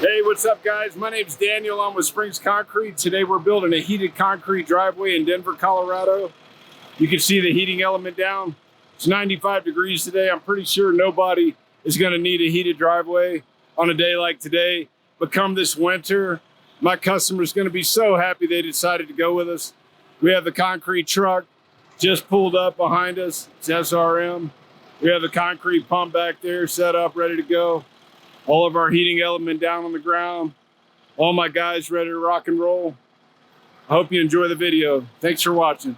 Hey, what's up, guys? My name's Daniel. I'm with Springs Concrete. Today we're building a heated concrete driveway in Denver, Colorado. You can see the heating element down. It's 95 degrees today. I'm pretty sure nobody is going to need a heated driveway on a day like today. But come this winter, my customer's going to be so happy they decided to go with us. We have the concrete truck just pulled up behind us. It's SRM. We have the concrete pump back there set up, ready to go. All of our heating element down on the ground. All my guys ready to rock and roll. I hope you enjoy the video. Thanks for watching.